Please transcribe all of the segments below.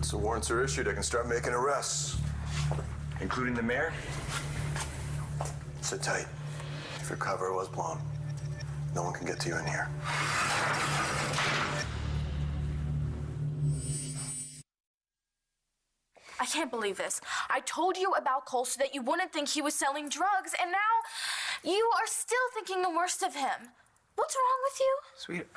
Once the warrants are issued, I can start making arrests. Including the mayor? Sit tight. If your cover was blown, no one can get to you in here. I can't believe this. I told you about Cole so that you wouldn't think he was selling drugs, and now you are still thinking the worst of him. What's wrong with you? Sweetie,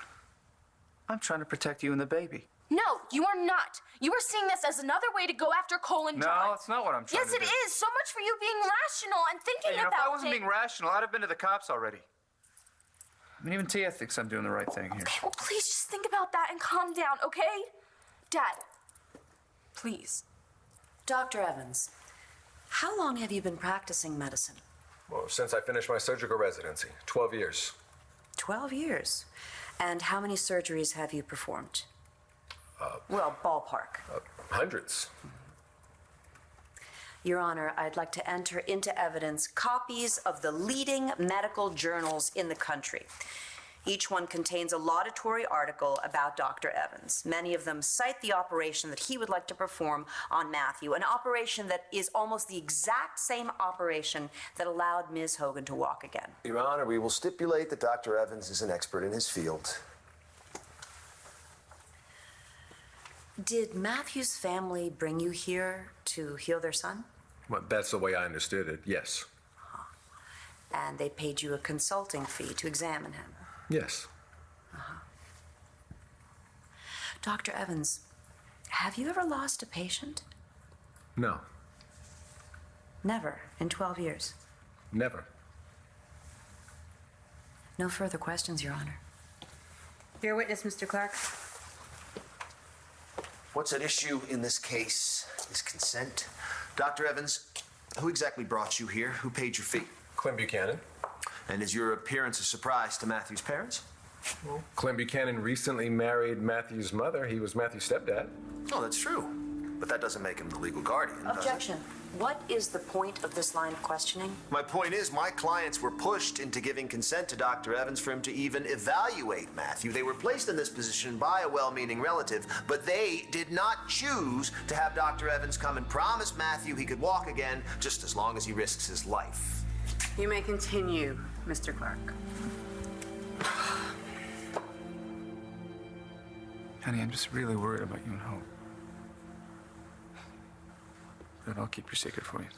I'm trying to protect you and the baby. No, you are not. You are seeing this as another way to go after Cole and John. No, that's not what I'm trying to do. Yes, it is. So much for you being rational and thinking about If I wasn't things. being rational, I'd have been to the cops already. I mean, even Tia thinks I'm doing the right thing here. Okay, well, please just think about that and calm down, okay? Dad, please. Dr. Evans, how long have you been practicing medicine? Well, since I finished my surgical residency, 12 years. 12 years. And how many surgeries have you performed? Well, ballpark. Hundreds. Your Honor, I'd like to enter into evidence copies of the leading medical journals in the country. Each one contains a laudatory article about Dr. Evans. Many of them cite the operation that he would like to perform on Matthew, an operation that is almost the exact same operation that allowed Ms. Hogan to walk again. Your Honor, we will stipulate that Dr. Evans is an expert in his field. Did Matthew's family bring you here to heal their son? Well, that's the way I understood it, yes. And they paid you a consulting fee to examine him? Yes. Dr. Evans, have you ever lost a patient? No. Never, in 12 years? Never. No further questions, Your Honor. Your witness, Mr. Clark. What's at issue in this case is consent. Dr. Evans, who exactly brought you here? Who paid your fee? Clem Buchanan. And is your appearance a surprise to Matthew's parents? Well, Clem Buchanan recently married Matthew's mother. He was Matthew's stepdad. Oh, that's true. But that doesn't make him the legal guardian, does it? Objection. What is the point of this line of questioning? My point is, my clients were pushed into giving consent to Dr. Evans for him to even evaluate Matthew. They were placed in this position by a well-meaning relative, but they did not choose to have Dr. Evans come and promise Matthew he could walk again just as long as he risks his life. You may continue, Mr. Clark. Honey, I'm just really worried about you and Hope. But I'll keep your secret for you.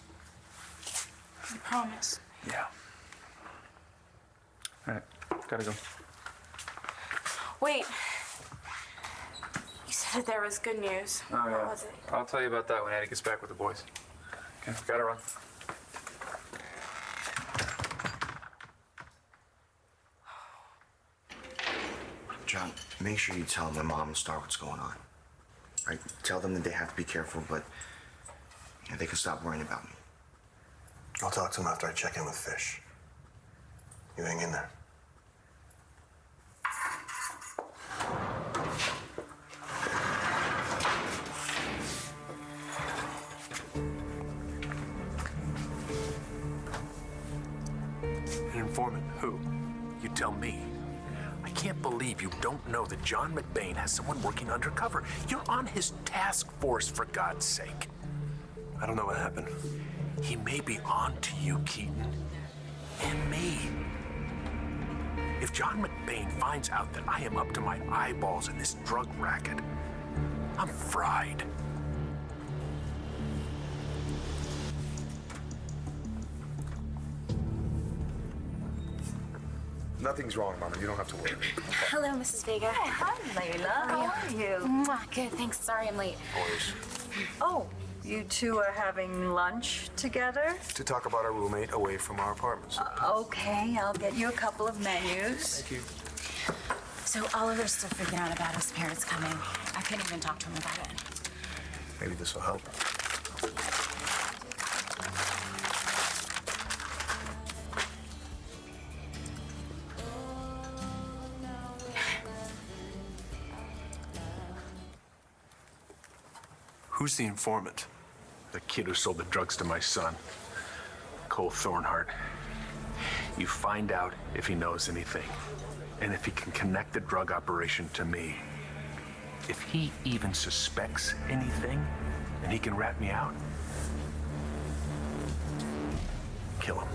I promise. Yeah. All right, gotta go. Wait. You said that there was good news. Oh, yeah. What was it? I'll tell you about that when Addie gets back with the boys. Okay, gotta run. John, make sure you tell my mom and Star what's going on. Right? Tell them that they have to be careful, but they can stop worrying about me. I'll talk to him after I check in with Fish. You hang in there. An informant? Who? You tell me. I can't believe you don't know that John McBain has someone working undercover. You're on his task force, for God's sake. I don't know what happened. He may be on to you, Keaton. And me. If John McBain finds out that I am up to my eyeballs in this drug racket, I'm fried. Nothing's wrong, Mama. You don't have to worry. Hello, Mrs. Vega. Oh, hi, Layla. How are you? Mwah, good, thanks. Sorry I'm late. Oh, you two are having lunch together? To talk about our roommate away from our apartments. Okay, I'll get you a couple of menus. Thank you. So Oliver's still freaking out about his parents coming. I couldn't even talk to him about it. Maybe this will help. Who's the informant? The kid who sold the drugs to my son, Cole Thornhart. You find out if he knows anything, and if he can connect the drug operation to me. If he even suspects anything, and he can rat me out, kill him.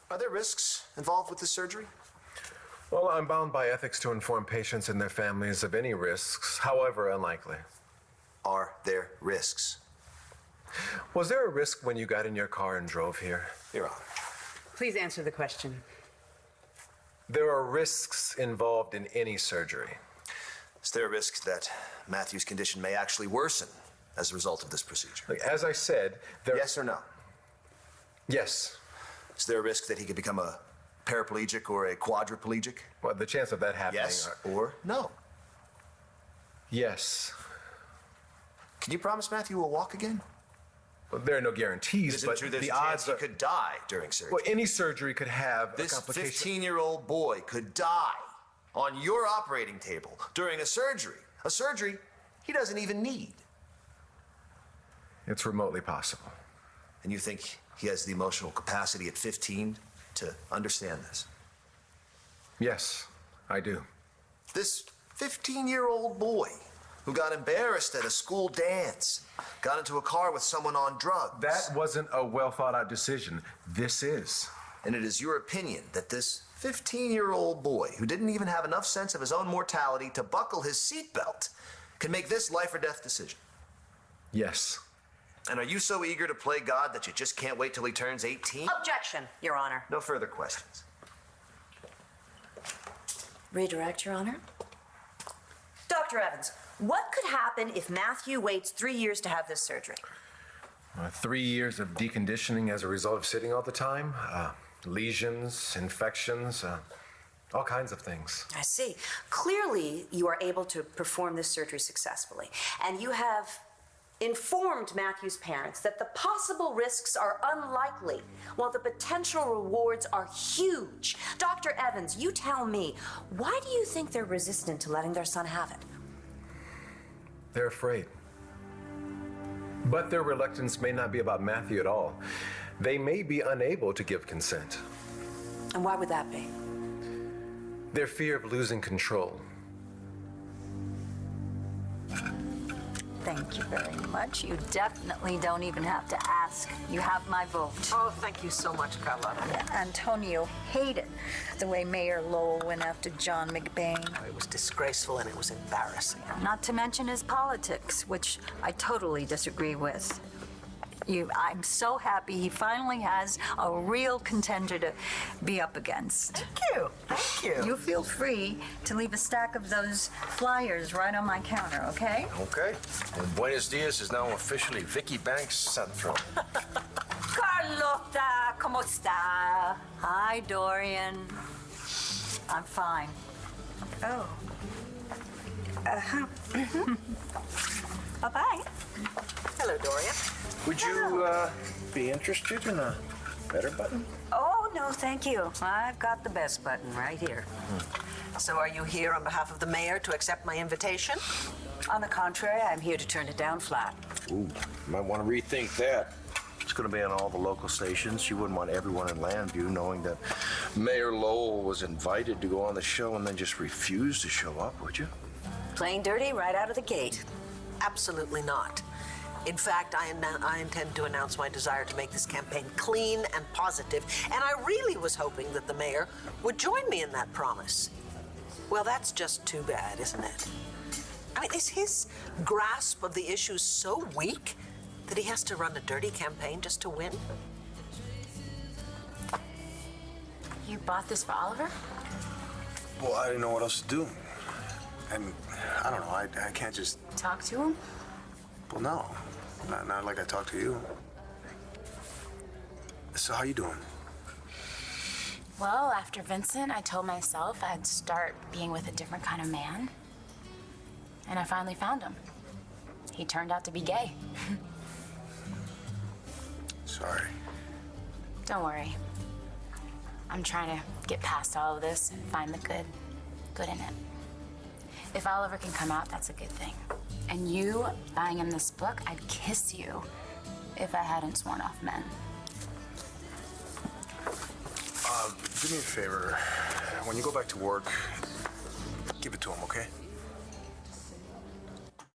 Are there risks involved with this surgery? Well, I'm bound by ethics to inform patients and their families of any risks, however unlikely. Are there risks? Was there a risk when you got in your car and drove here? Your Honor. Please answer the question. There are risks involved in any surgery. Is there a risk that Matthew's condition may actually worsen as a result of this procedure? Like, as I said, there... Yes or no? Yes. Is there a risk that he could become a paraplegic or a quadriplegic? Well, the chance of that happening... Yes or no? Yes. Can you promise Matthew will walk again? Well, there are no guarantees, but there's the a odds chance he could die during surgery. Well, any surgery could have This a complication. 15-year-old boy could die on your operating table during a surgery he doesn't even need. It's remotely possible. And you think he has the emotional capacity at 15 to understand this? Yes, I do. This 15-year-old boy who got embarrassed at a school dance, got into a car with someone on drugs. That wasn't a well-thought-out decision. This is. And it is your opinion that this 15-year-old boy who didn't even have enough sense of his own mortality to buckle his seatbelt can make this life or death decision? Yes. And are you so eager to play God that you just can't wait till he turns 18? Objection, Your Honor. No further questions. Redirect, Your Honor. Dr. Evans, what could happen if Matthew waits 3 years to have this surgery? 3 years of deconditioning as a result of sitting all the time. Lesions, infections, all kinds of things. I see. Clearly, you are able to perform this surgery successfully, and you have informed Matthew's parents that the possible risks are unlikely, while the potential rewards are huge. Dr. Evans, you tell me, why do you think they're resistant to letting their son have it? They're afraid. But their reluctance may not be about Matthew at all. They may be unable to give consent. And why would that be? Their fear of losing control. Thank you very much. You definitely don't even have to ask. You have my vote. Oh, thank you so much, Carlotta. Antonio hated the way Mayor Lowell went after John McBain. It was disgraceful and it was embarrassing. Not to mention his politics, which I totally disagree with. I'm so happy he finally has a real contender to be up against. Thank you. Thank you. You feel free to leave a stack of those flyers right on my counter, okay? Okay. And Buenos Dias is now officially Vicky Banks Central. Carlota, ¿cómo está? Hi, Dorian. I'm fine. Oh. Bye-bye. Hello, Dorian. Would you be interested in a better button? Oh, no, thank you. I've got the best button right here. So are you here on behalf of the mayor to accept my invitation? On the contrary, I'm here to turn it down flat. Ooh, you might want to rethink that. It's going to be on all the local stations. You wouldn't want everyone in Landview knowing that Mayor Lowell was invited to go on the show and then just refused to show up, would you? Plain dirty right out of the gate. Absolutely not. In fact, I intend to announce my desire to make this campaign clean and positive, and I really was hoping that the mayor would join me in that promise. Well, that's just too bad, isn't it? I mean, is his grasp of the issue so weak that he has to run a dirty campaign just to win? You bought this for Oliver? Well, I didn't know what else to do. And I don't know, I can't just... Talk to him? Well, no. Not like I talked to you. So how you doing? Well, after Vincent, I told myself I'd start being with a different kind of man. And I finally found him. He turned out to be gay. Sorry. Don't worry. I'm trying to get past all of this and find the good in it. If Oliver can come out, that's a good thing. And you buying him this book, I'd kiss you if I hadn't sworn off men. Do me a favor. When you go back to work, give it to him, okay?